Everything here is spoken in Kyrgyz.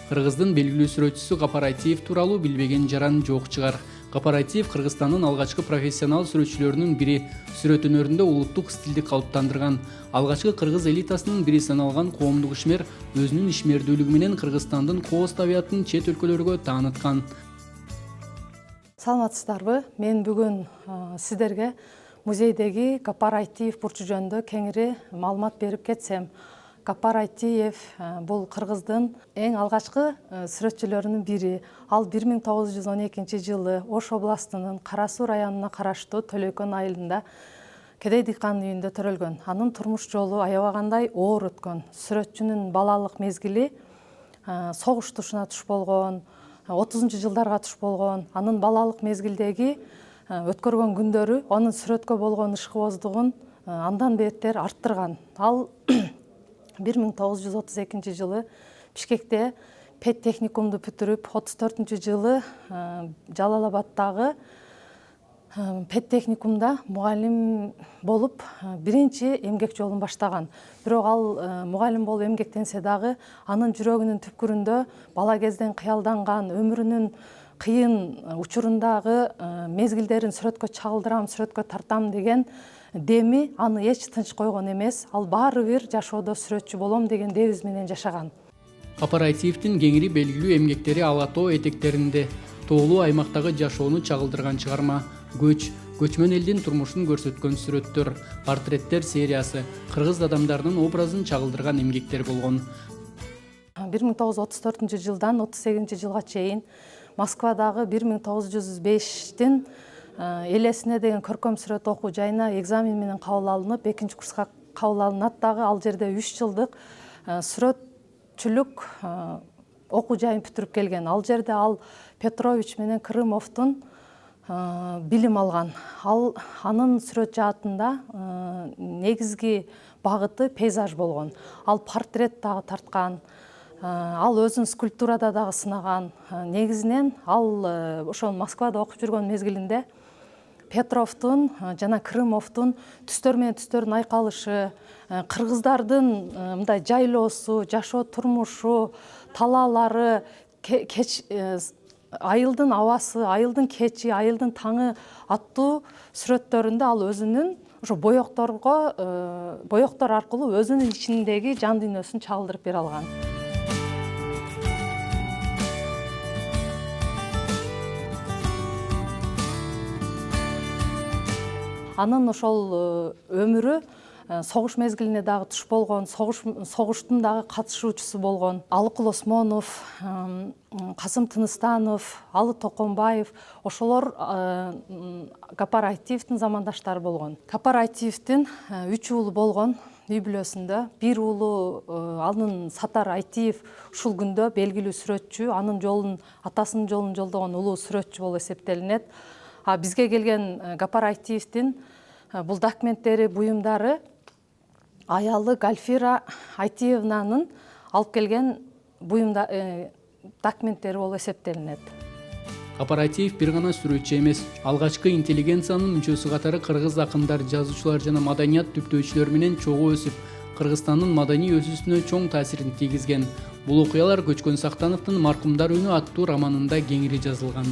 Кыргыздын белгилүү сүрөтчүсү Гапар Айтиев тууралуу билбеген жаран жок чыгар. Гапар Айтиев Кыргызстандын алгачкы профессионал сүрөтчүлөрүнүн бири, сүрөт өнөрүндө улуттук стилди калыптандырган. Алгачкы кыргыз элитасынын бири саналган коомдук ишмер өзүнүн ишмердүүлүгү менен Кыргызстандын кооз табиятын чет өлкөлөргө тааныткан. Саламатсыздарбы? Мен бүгүн сиздерге музейдеги Гапар Айтиев бурчу жөнүндө кеңири маалымат берип кетсем. Гапар Айтиев бул Кыргыздын эң алгачкы сүрөтчүлөрүнүн бири. Ал 1912 жылы Ош областынын Кара Суу районуна караштуу Төлөкөн айылында кедей дыйкан үйүндө төрөлгөн. Анын турмуш жолу аябагандай оор өткөн. Сүрөтчүнүн балалык мезгили согуш тушуна туш болгон, 30-жылдарга туш болгон. Анын балалык мезгилдеги өткөргөн күндөрү анын сүрөткө болгон ишкыбоздугун андан бетер арттырган. Ал 1932 жылы Бишкекте пет техникумду бүтүрүп, 34-жылы Жалал-Абадтагы пет техникумда мугалим болуп биринчи эмгек жолун баштаган. Бирок ал мугалим болуп эмгектенсе дагы анын жүрөгүнүн түпкүрүндө бала кезден кыялданган өмүрүнүн кыйын учурундагы мезгилдерин сүрөткө чагылдырам, сүрөткө тартам деген деми аны эч тынч койгон эмес. Ал баары бир жашоодо сүрөтчү болом деген дебиз менен жашаган. Гапар Айтиевдин кеңири белгилүү эмгектери Ала тоо этектеринде тоолуу аймактагы жашоону чагылдырган чыгарма, көчмөн элдин турмушун көрсөткөн сүрөттөр, портреттер сериясы кыргыз адамдарынын образын чагылдырган эмгектер болгон. 1934 жылдан 38 жылга чейин Москвадагы 1905-тин элесине деген көркөм сүрөт окуу жайына экзамен менен кабыл алынып, 2-курска кабыл алынат дагы. Ал жерде 3 жылдык сүрөтчүлүк окуу жайын бүтүрүп келген. Ал жерде ал Петрович менен Крымовдун билим алган. Ал анын сүрөт жаатында негизги багыты пейзаж болгон. Ал портрет дагы тарткан. Ал өзүн скульптурада дагы сынаган. Негизинен ал ошол Москвада окуп жүргөн мезгилинде Петровдун жана Крымовдун түстөр менен түстөрдүн айкалышы, кыргыздардын мындай жайлоосу, жашоо турмушу, талаалары, айылдын абасы, айылдын кечи, айылдын таңы аттуу сүрөттөрүндө ал өзүнүн ошо боектор аркылуу өзүнүн ичиндеги жан дүйнөсүн чагылдырып бере алган. Анын ошол өмүрү согуш мезгилине дагы туш болгон, согуштун дагы катышуучусу болгон. Алыкул Осмонов, Касым Тыныстанов, Алы Токонбаев ошолор Гапар Айтиевдин замандаштары болгон. Гапар Айтиевдин 3 уулу болгон үй бүлөсүндө. Бир уулу анын Сатар Айтиев ушул күндө белгилүү сүрөтчү, анын жолун, атасынын жолун жолдогон улуу сүрөтчү болуп эсептелинет. Бизге келген Гапар Айтиевдин бул документтери, буюмдары аялы Гальфира Айтиевнанын алып келген документтери болуп эсептелинет. Гапар Айтиев бир гана сүрөтчү эмес, алгачкы интеллигенциянын мүчөсү катары кыргыз акындар, жазуучулар жана маданият түптөөчүлөр менен чогуу өсүп, Кыргызстандын маданий өсүүсүнө чоң таасирин тийгизген. Бул окуялар Көчкөн Сактановдун Маркумдар үнү аттуу романында кеңири жазылган.